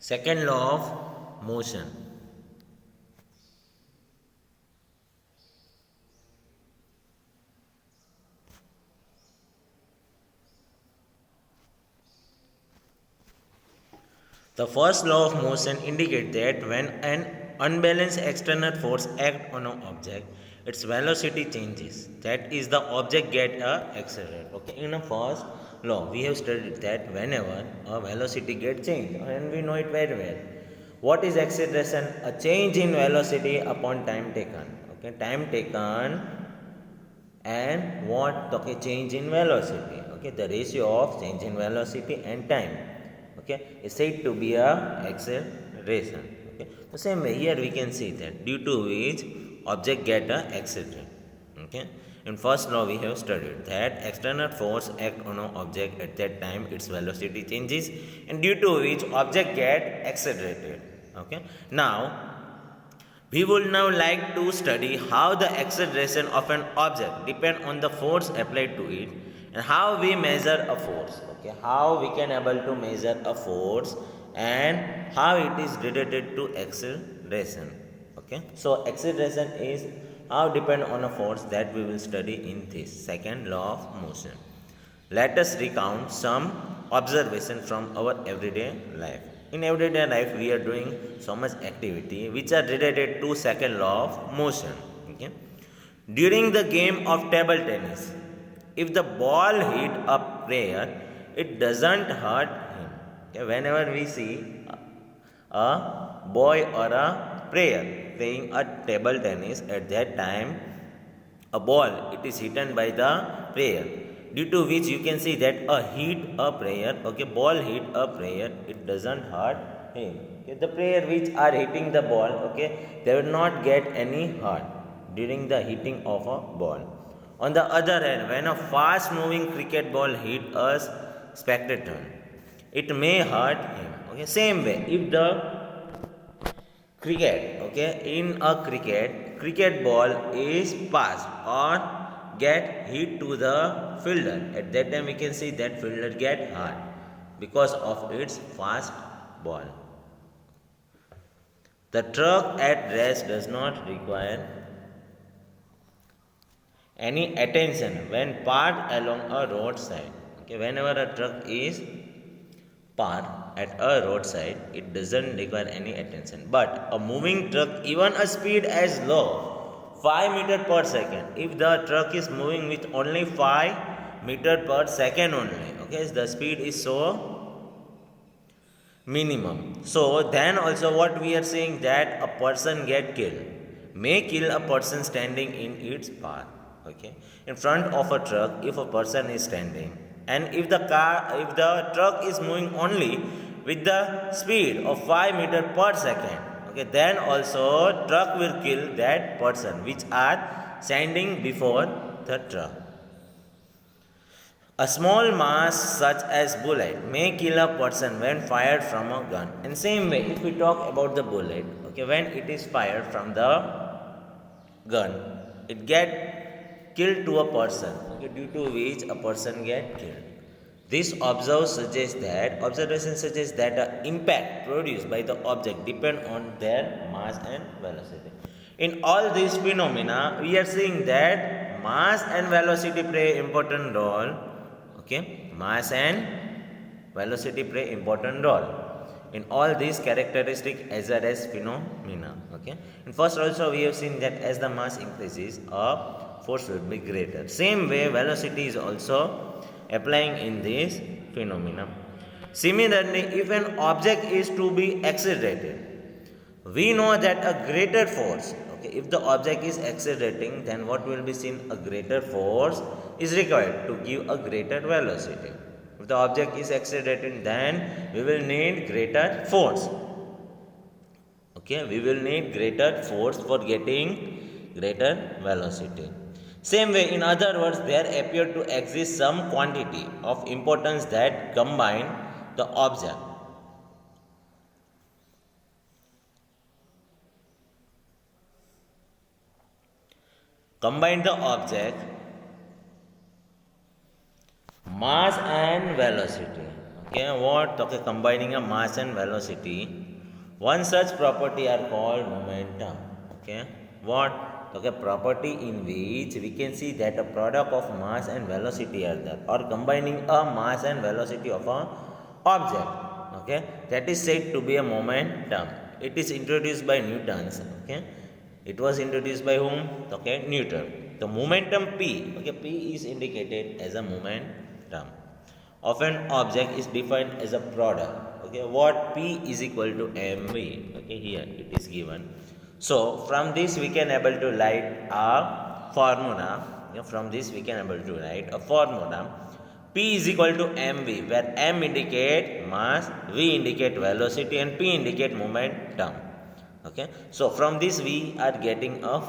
Second law of motion. The first law of motion indicates that when an unbalanced external force acts on an object, its velocity changes. That is, the object get accelerate. Okay. In the first law, we have studied that whenever a velocity gets changed, and we know it very well. What is acceleration? A change in velocity upon time taken. Okay, time taken and what? Okay, change in velocity. Okay, the ratio of change in velocity and time, okay, is said to be a acceleration. Okay, the same way here we can see that due to which object get a accelerate. Okay, in first law we have studied that external force act on an object at that time its velocity changes, and due to which object get accelerated. Okay, now we would now like to study how the acceleration of an object depend on the force applied to it and how we measure a force. Okay, how we can able to measure a force and how it is related to acceleration. Okay, so acceleration is how depend on a force that we will study in this second law of motion. Let us recount some observation from our everyday life. In everyday life, we are doing so much activity which are related to second law of motion. Okay? During the game of table tennis, if the ball hit a player, it doesn't hurt him. Okay? Whenever we see a boy or a player playing a table tennis, at that time a ball it is hidden by the player, due to which you can see that ball hit a player, it doesn't hurt him. Okay, the player which are hitting the ball, okay, they will not get any hurt during the hitting of a ball. On the other hand, when a fast moving cricket ball hit a spectator, it may hurt him. Okay, same way if the cricket, okay, in a cricket ball is passed or get hit to the fielder, at that time we can see that fielder get hurt because of its fast ball. The truck at rest does not require any attention when parked along a roadside. Okay, whenever a truck is parked at a roadside, it doesn't require any attention. But a moving truck, even a speed as low 5 meter per second, if the truck is moving with only 5 meter per second only, okay, the speed is so minimum. So then also what we are saying that a person get killed, may kill a person standing in its path. Okay, in front of a truck, if a person is standing, and if the truck is moving only with the speed of 5 meter per second, okay, then also truck will kill that person which are standing before the truck. A small mass such as bullet may kill a person when fired from a gun. In same way, if we talk about the bullet, okay, when it is fired from the gun, it get killed to a person, okay, due to which a person get killed. This observation suggests that the impact produced by the object depend on their mass and velocity. In all these phenomena, we are seeing that mass and velocity play important role. Okay, mass and velocity play important role in all these characteristic as well as phenomena. Okay, and first also we have seen that as the mass increases, a force will be greater. Same way, velocity is also applying in this phenomena. Similarly, if an object is to be accelerated, we know that a greater force, okay, if the object is accelerating, then what will be seen? A greater force is required to give a greater velocity. If the object is accelerating, then we will need greater force. Okay, we will need greater force for getting greater velocity. Same way, in other words, there appear to exist some quantity of importance that combine the object. Combine the object, mass and velocity. Okay, what? Okay, combining a mass and velocity. One such property are called momentum. Okay, what? Okay, property in which we can see that a product of mass and velocity are there, or combining a mass and velocity of a object. Okay, that is said to be a momentum. It is introduced by Newton's. Okay, it was introduced by whom? Okay, Newton. The momentum P. Okay, P is indicated as a momentum of an object is defined as a product. Okay, what P is equal to mv. Okay, here it is given. So from this we can able to write a formula. From this we can able to write a formula. P is equal to mv, where m indicate mass, v indicate velocity, and p indicate momentum. Okay, so from this we are getting a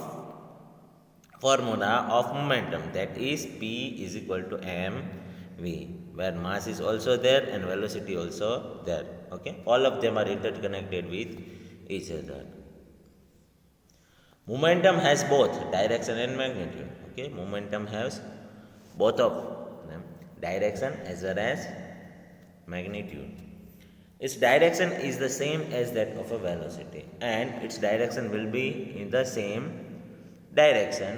formula of momentum, that is P is equal to mv, where mass is also there and velocity also there. Okay, all of them are interconnected with each other. Momentum has both direction and magnitude. Okay, momentum has both of them, direction as well as magnitude. Its direction is the same as that of a velocity, and its direction will be in the same direction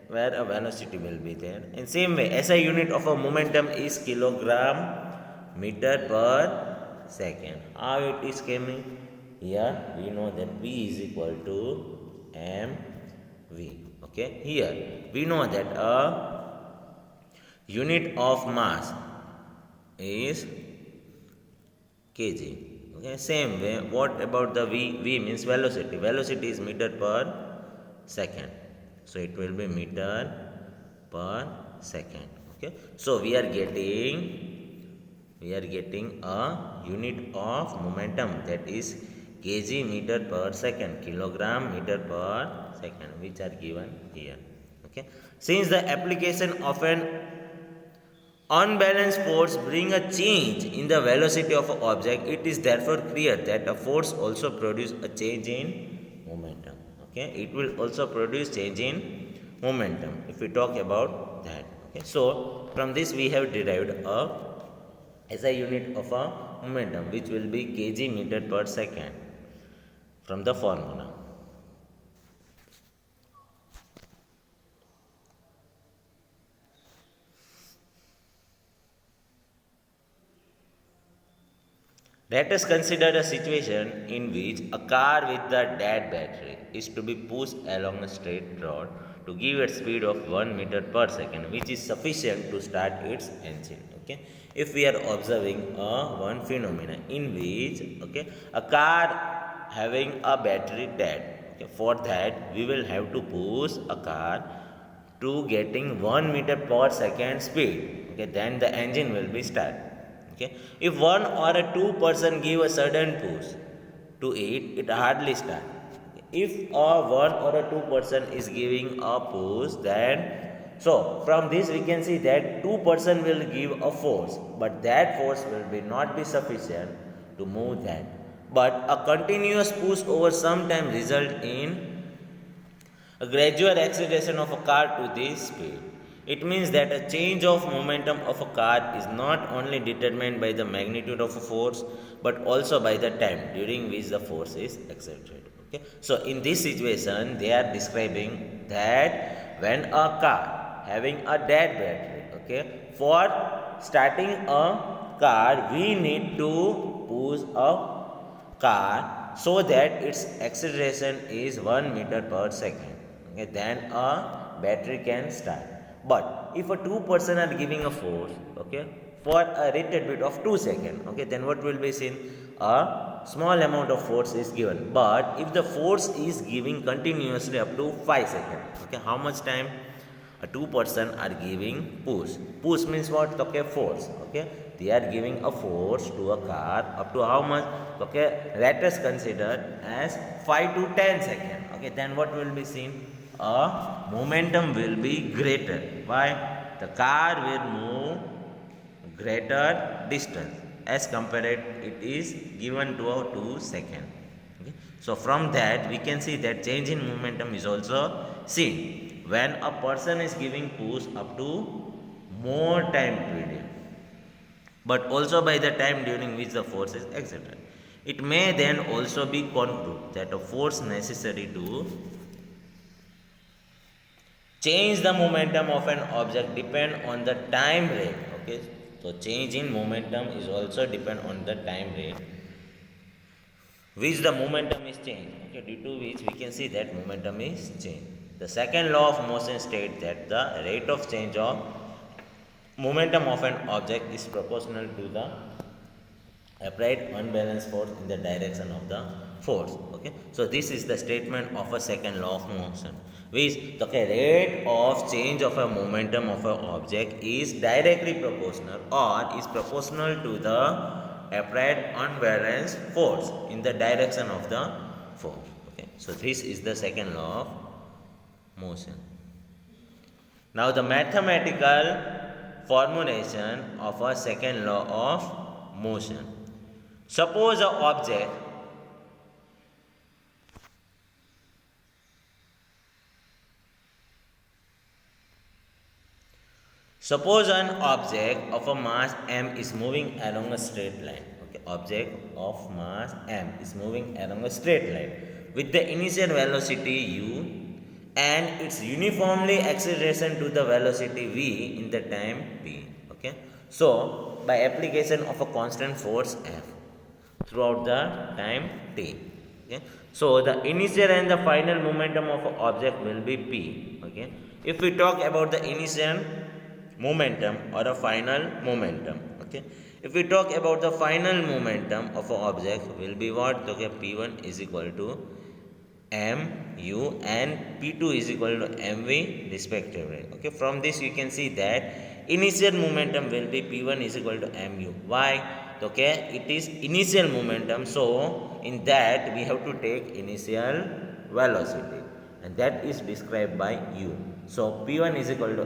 where a velocity will be there. In same way, SI unit of a momentum is kilogram meter per second. How it is coming? Here we know that P is equal to mv. Okay, here we know that a unit of mass is kg. Okay, same way, what about the v? V means velocity. Velocity is meter per second, so it will be meter per second. Okay, so we are getting a unit of momentum, that is kg meter per second, kilogram meter per second, which are given here. Okay, since the application of an unbalanced force bring a change in the velocity of an object, it is therefore clear that a force also produce a change in momentum. Okay, it will also produce change in momentum if we talk about that. Okay, so from this we have derived a SI unit of a momentum, which will be kg meter per second from the formula. Let us consider a situation in which a car with a dead battery is to be pushed along a straight road to give a speed of 1 meter per second, which is sufficient to start its engine. Okay, if we are observing one phenomenon in which a car having a battery dead, for that we will have to push a car to getting 1 meter per second speed. Okay, then the engine will be start. Okay, if one or a two person give a sudden push to it, it hardly start. If one or a two person is giving a push, then so from this we can see that two person will give a force, but that force will be not be sufficient to move that. But a continuous push over some time result in a gradual acceleration of a car to this speed. It means that a change of momentum of a car is not only determined by the magnitude of a force, but also by the time during which the force is exerted. Okay, so in this situation they are describing that when a car having a dead battery, for starting a car we need to push a car so that its acceleration is 1 meter per second. Okay, then a battery can start. But if a two person are giving a force, for a rated bit of 2 seconds, then what will be seen? A small amount of force is given. But if the force is giving continuously up to 5 seconds, how much time? A two person are giving push. Push means what? Force. They are giving a force to a car up to how much? Let us consider as 5 to 10 seconds. Then what will be seen? A momentum will be greater. Why? The car will move greater distance as compared it is given to a 2 second. So from that we can see that change in momentum is also seen when a person is giving push up to more time period. but also by the time during which the force is exerted. It may then also be concluded that a force necessary to change the momentum of an object depend on the time rate. Okay, so change in momentum is also depend on the time rate which the momentum is changed. Okay, due to which we can see that momentum is changed. The second law of motion states that the rate of change of momentum of an object is proportional to the applied unbalanced force in the direction of the force. Okay, so this is the statement of a second law of motion, which the rate of change of a momentum of an object is directly proportional or is proportional to the applied unbalanced force in the direction of the force. Okay, so this is the second law of motion. Now the mathematical formulation of a second law of motion. Suppose an object of a mass m is moving along a straight line. Okay, object of mass m is moving along a straight line with the initial velocity u and its uniformly acceleration to the velocity v in the time t. Okay, so by application of a constant force f throughout the time t. Okay, so the initial and the final momentum of an object will be p. Okay, if we talk about the initial momentum or a final momentum, okay, if we talk about the final momentum of an object will be what? Okay, p1 is equal to mu and p2 is equal to mv respectively. Okay, from this you can see that initial momentum will be p1 is equal to mu. Why? Okay, it is initial momentum, so in that we have to take initial velocity and that is described by u. So p1 is equal to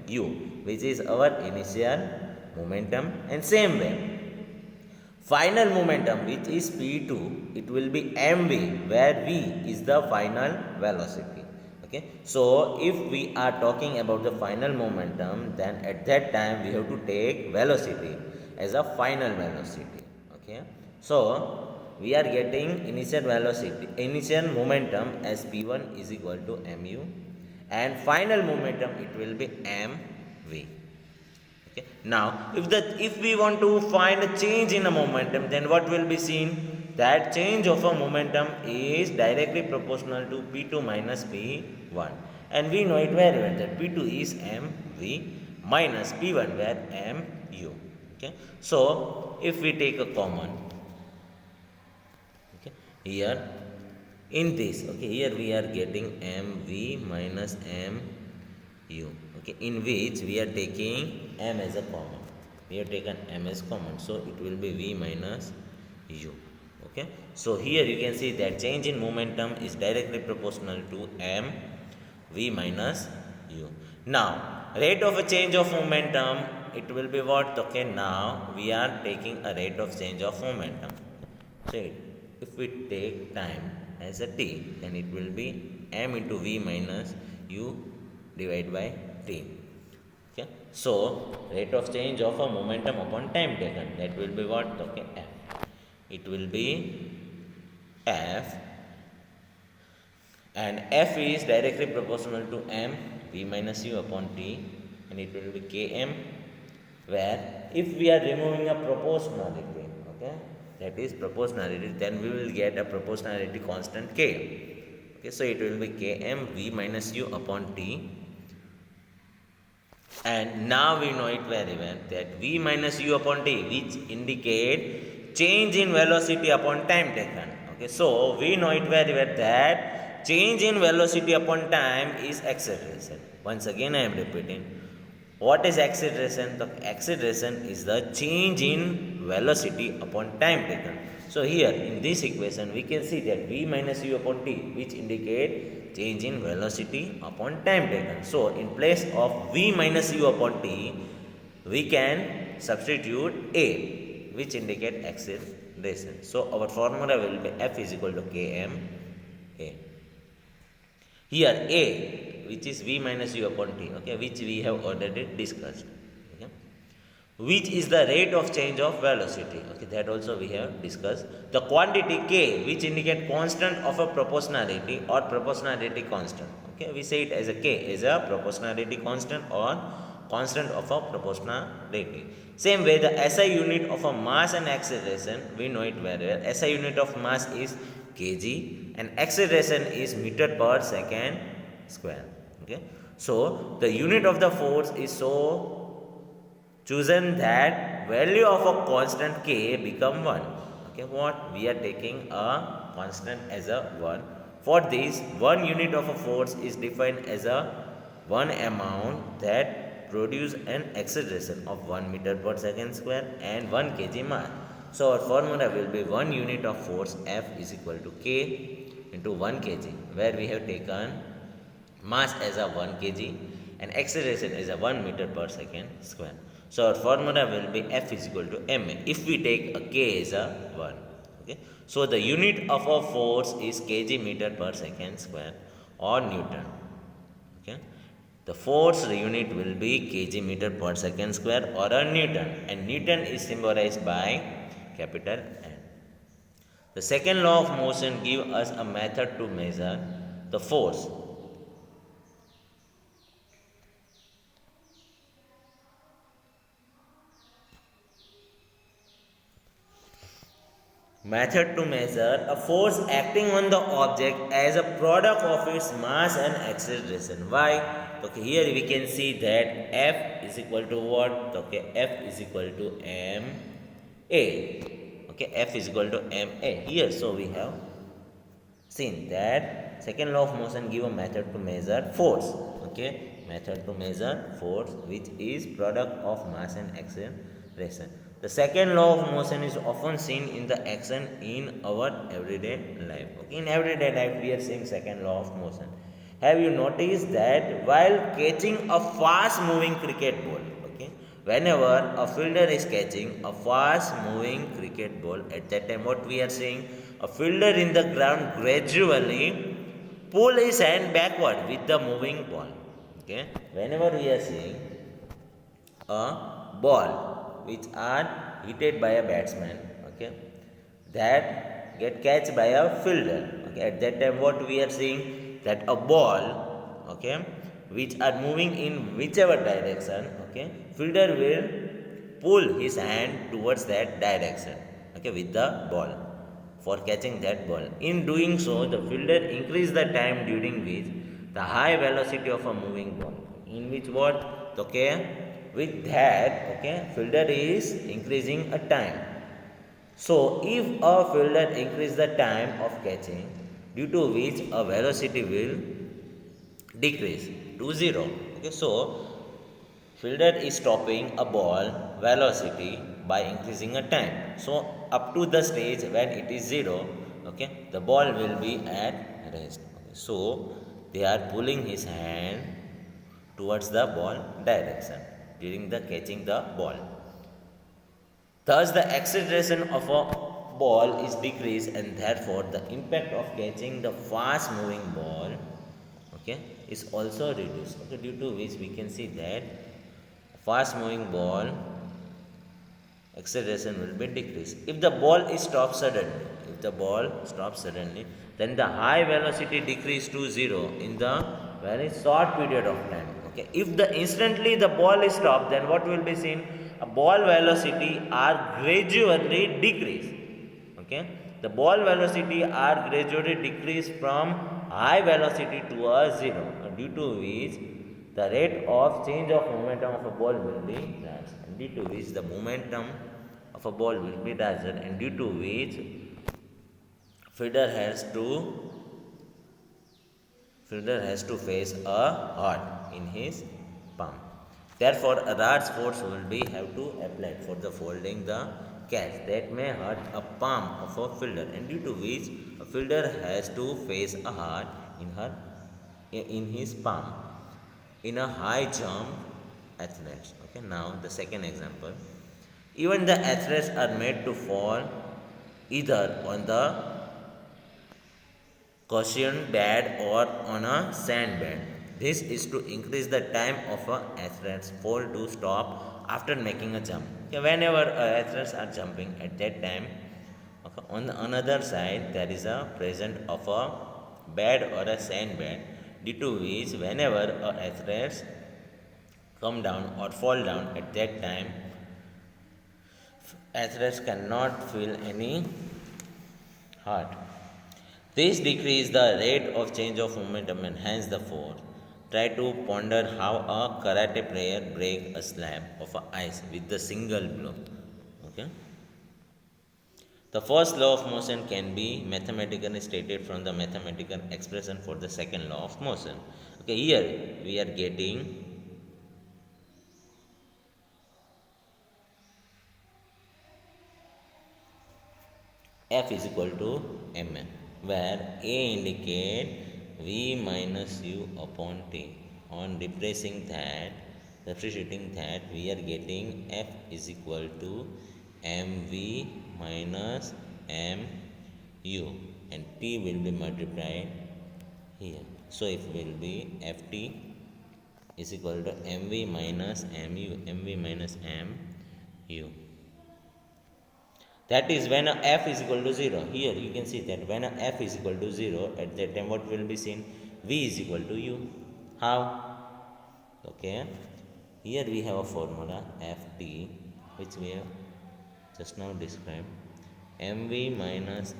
mu, which is our initial momentum, and same way final momentum, which is p2, it will be mv, where v is the final velocity. Okay, so if we are talking about the final momentum, then at that time we have to take velocity as a final velocity. Okay, so we are getting initial velocity, initial momentum as p1 is equal to mu, and final momentum it will be mv. Okay, now if we want to find a change in a momentum, then what will be seen? That change of a momentum is directly proportional to p2 minus p1, and we know it very well that p2 is mv minus p1 where mu. Okay, so if we take a common, okay, here in this, okay, here we are getting mv minus mu, okay, in which we are taking m as a common. We have taken m as common, so it will be v minus u. Okay, so here you can see that change in momentum is directly proportional to m v minus u. Now rate of a change of momentum, it will be what? Okay, now we are taking a rate of change of momentum. So if we take time as a t, then it will be m into v minus u divided by t. Okay, so rate of change of a momentum upon time taken, that will be what? Okay, f. It will be f, and f is directly proportional to m v minus u upon t, and it will be km, where if we are removing a proportionality, okay, that is proportionality, then we will get a proportionality constant k. Okay, so it will be km v minus u upon t, and now we know it very well that v minus u upon t, which indicate change in velocity upon time taken. Okay, so we know it very well that change in velocity upon time is acceleration. Once again I am repeating, what is acceleration? The acceleration is the change in velocity upon time taken. So here in this equation we can see that v minus u upon t, which indicate change in velocity upon time taken. So in place of v minus u upon t, we can substitute a, which indicate acceleration. So our formula will be f is equal to km a. Here a, which is v minus u upon t, okay, which we have already discussed. Okay, which is the rate of change of velocity. Okay, that also we have discussed. The quantity k, which indicate constant of a proportionality or proportionality constant. Okay, we say it as a k, as a proportionality constant or constant of a proportionality. Same way, the SI unit of a mass and acceleration, we know it very well. SI unit of mass is kg and acceleration is meter per second square. Okay, so the unit of the force is so chosen that value of a constant k become 1. Okay, what we are taking a constant as a 1. For this, one unit of a force is defined as a one amount that produce an acceleration of 1 meter per second square and 1 kg mass. So our formula will be one unit of force F is equal to k into 1 kg, where we have taken mass as a 1 kg and acceleration as a 1 meter per second square. So our formula will be F is equal to ma if we take a k as a 1. Okay, so the unit of a force is kg meter per second square or Newton. Okay, the force unit will be kg meter per second square or a Newton, and Newton is symbolized by capital N. The second law of motion gives us a method to measure the force. Method to measure a force acting on the object as a product of its mass and acceleration. Why? Okay, here we can see that F is equal to what? Okay, F is equal to ma. Okay, F is equal to ma here. So we have seen that second law of motion give a method to measure force. Okay, method to measure force, which is product of mass and acceleration. The second law of motion is often seen in the action in our everyday life. Okay, in everyday life we are seeing second law of motion. Have you noticed that while catching a fast moving cricket ball, okay, whenever a fielder is catching a fast moving cricket ball, at that time what we are seeing, a fielder in the ground gradually pull his hand backward with the moving ball. Okay, whenever we are seeing a ball which are hit by a batsman, okay, that get catched by a fielder. Okay, at that time what we are seeing, that a ball, okay, which are moving in whichever direction, okay, fielder will pull his hand towards that direction, okay, with the ball for catching that ball. In doing so, the fielder increase the time during which the high velocity of a moving ball, in which what, okay, with that, okay, fielder is increasing a time. So if a fielder increase the time of catching, due to which a velocity will decrease to 0. Okay, so fielder is stopping a ball velocity by increasing a time. So up to the stage when it is 0, okay, the ball will be at rest. Okay, so they are pulling his hand towards the ball direction during the catching the ball. Thus the acceleration of a ball is decreased, and therefore the impact of catching the fast moving ball, okay, is also reduced. Okay, due to which we can see that fast moving ball acceleration will be decreased. If the ball is stopped suddenly, then the high velocity decrease to 0 in the very short period of time. Okay, if the instantly the ball is stopped, then what will be seen? A ball velocity are gradually decrease. Okay, the ball velocity are gradually decrease from high velocity to a 0, due to which the rate of change of momentum of a ball will be larger, and due to which the momentum of a ball will be larger, and due to which fielder has to face a heart in his palm. Therefore, a large force will be have to apply for the folding the catch that may hurt a palm of a fielder, and due to which a fielder has to face a heart in his palm in a high jump athletes. Okay, now the second example. Even the athletes are made to fall either on the cushion bed or on a sand bed. This is to increase the time of a athlete's fall to stop after making a jump. Okay, whenever athletes are jumping at that time, okay, on the another side there is a present of a bed or a sand bed, due to which whenever athletes come down or fall down at that time, athletes cannot feel any hurt. This decreases the rate of change of momentum and hence the force. Try to ponder how a karate player breaks a slab of ice with the single blow. Okay. The first law of motion can be mathematically stated from the mathematical expression for the second law of motion. Okay, here we are getting F is equal to Mn, where A indicate V minus U upon T. On replacing that, substituting that, we are getting F is equal to Mv minus Mu, and T will be multiplied here. So it will be Ft is equal to Mv minus Mu. That is when f is equal to 0. Here you can see that when f is equal to 0, at that time what will be seen? V is equal to U. How? Okay. Here we have a formula Ft, which we have just now described. Mv minus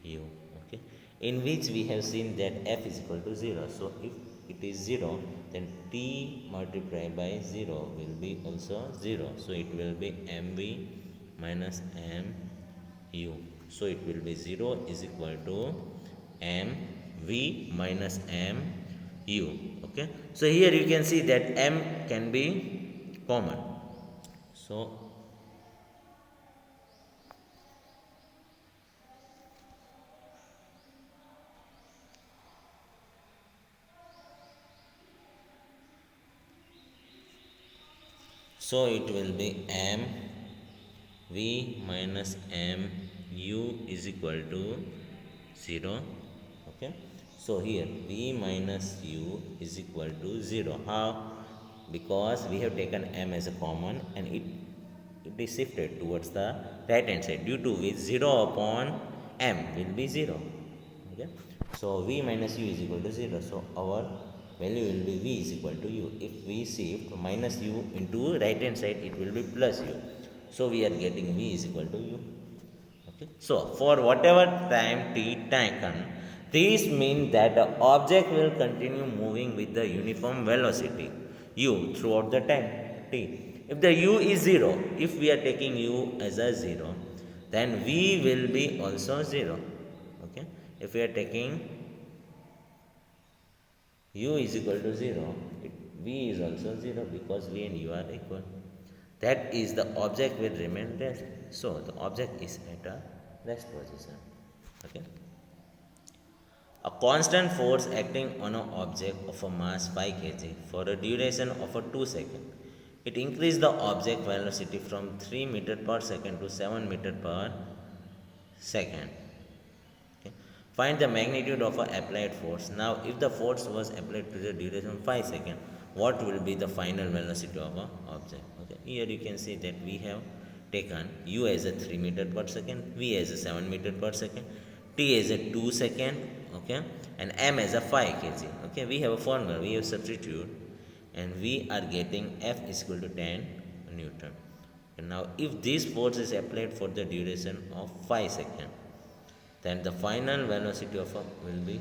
Mu. Okay. In which we have seen that f is equal to 0. So if it is 0, then T multiplied by 0 will be also 0. So it will be Mv minus Mu. So it will be 0 is equal to Mv minus Mu. Okay. So here you can see that M can be common. So it will be V minus Mu is equal to 0. Okay. So here V minus U is equal to 0. How? Because we have taken M as a common and it is shifted towards the right hand side, due to which 0 upon M will be 0. Okay. So V minus U is equal to 0. So our value will be V is equal to U. If we shift minus U into right hand side, it will be plus U. So we are getting V is equal to U. Okay. So for whatever time t taken, this means that the object will continue moving with the uniform velocity U throughout the time t. If the U is 0, if we are taking U as a 0, then V will be also 0. Okay. If we are taking U is equal to 0, V is also 0 because V and U are equal. That is, the object will remain rest. So the object is at a rest position. Okay. A constant force acting on an object of a mass 5 kg for a duration of a 2 seconds. It increases the object velocity from 3 meter per second to 7 meter per second. Okay. Find the magnitude of an applied force. Now, if the force was applied to the duration of 5 seconds, what will be the final velocity of an object? Okay. Here you can see that we have taken U as a 3 meter per second, V as a 7 meter per second, T as a 2 second, okay, and M as a 5 kg. Okay, we have a formula, we have substitute, and we are getting F is equal to 10 Newton. And now, if this force is applied for the duration of 5 seconds, then the final velocity of a will be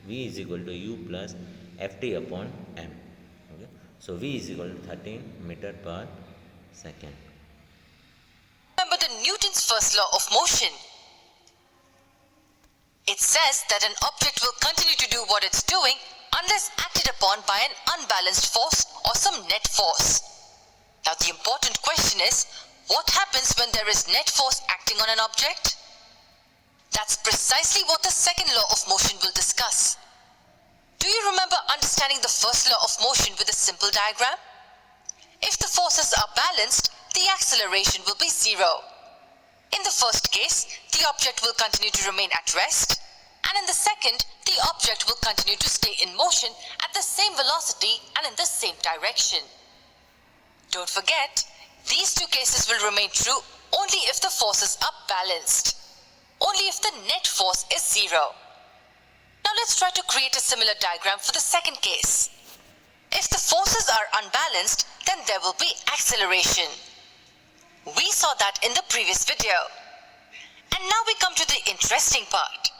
V is equal to U plus Ft upon M. Okay, so V is equal to 13 meter per second. Remember the Newton's first law of motion. It says that an object will continue to do what it's doing unless acted upon by an unbalanced force or some net force. Now the important question is, what happens when there is net force acting on an object? That's precisely what the second law of motion will discuss. Do you remember understanding the first law of motion with a simple diagram? If the forces are balanced, the acceleration will be 0. In the first case, the object will continue to remain at rest, and in the second, the object will continue to stay in motion at the same velocity and in the same direction. Don't forget, these two cases will remain true only if the forces are balanced. Only if the net force is zero. Now let's try to create a similar diagram for the second case. If the forces are unbalanced, then there will be acceleration. We saw that in the previous video. And now we come to the interesting part.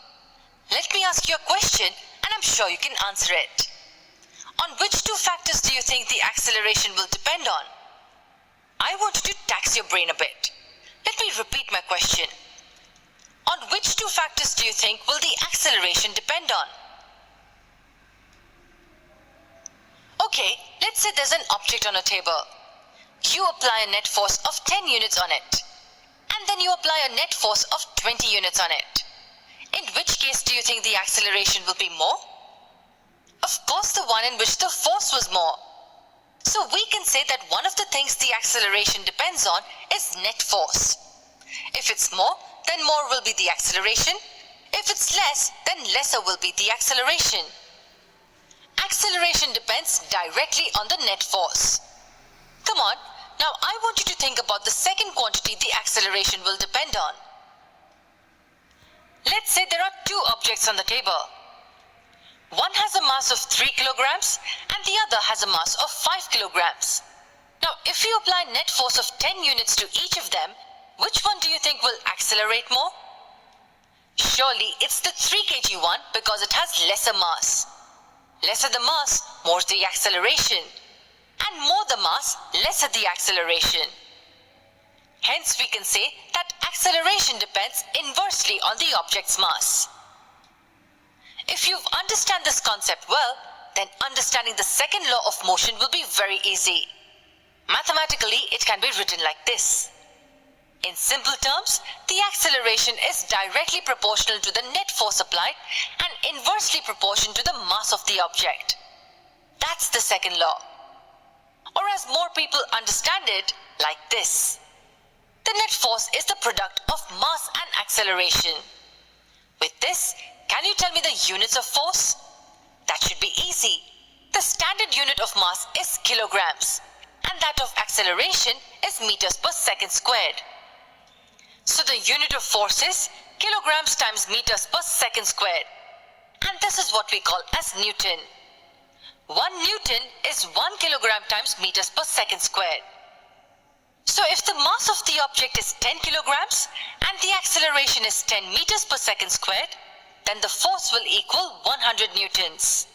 Let me ask you a question and I'm sure you can answer it. On which two factors do you think the acceleration will depend on? I want you to tax your brain a bit. Let me repeat my question. On which two factors do you think will the acceleration depend on? Okay, let's say there's an object on a table. You apply a net force of 10 units on it. And then you apply a net force of 20 units on it. In which case do you think the acceleration will be more? Of course, the one in which the force was more. So we can say that one of the things the acceleration depends on is net force. If it's more, then more will be the acceleration. If it's less, then lesser will be the acceleration. Acceleration depends directly on the net force. Come on, now I want you to think about the second quantity the acceleration will depend on. Let's say there are two objects on the table. One has a mass of 3 kilograms and the other has a mass of 5 kilograms. Now, if you apply net force of 10 units to each of them, which one do you think will accelerate more? Surely it's the 3 kg one because it has lesser mass. Lesser the mass, more the acceleration. And more the mass, lesser the acceleration. Hence we can say that acceleration depends inversely on the object's mass. If you understand this concept well, then understanding the second law of motion will be very easy. Mathematically, it can be written like this. In simple terms, the acceleration is directly proportional to the net force applied and inversely proportional to the mass of the object. That's the second law. Or as more people understand it, like this. The net force is the product of mass and acceleration. With this, can you tell me the units of force? That should be easy. The standard unit of mass is kilograms, and that of acceleration is meters per second squared. So the unit of force is kilograms times meters per second squared. And this is what we call as Newton. 1 Newton is 1 kilogram times meters per second squared. So if the mass of the object is 10 kilograms and the acceleration is 10 meters per second squared, then the force will equal 100 newtons.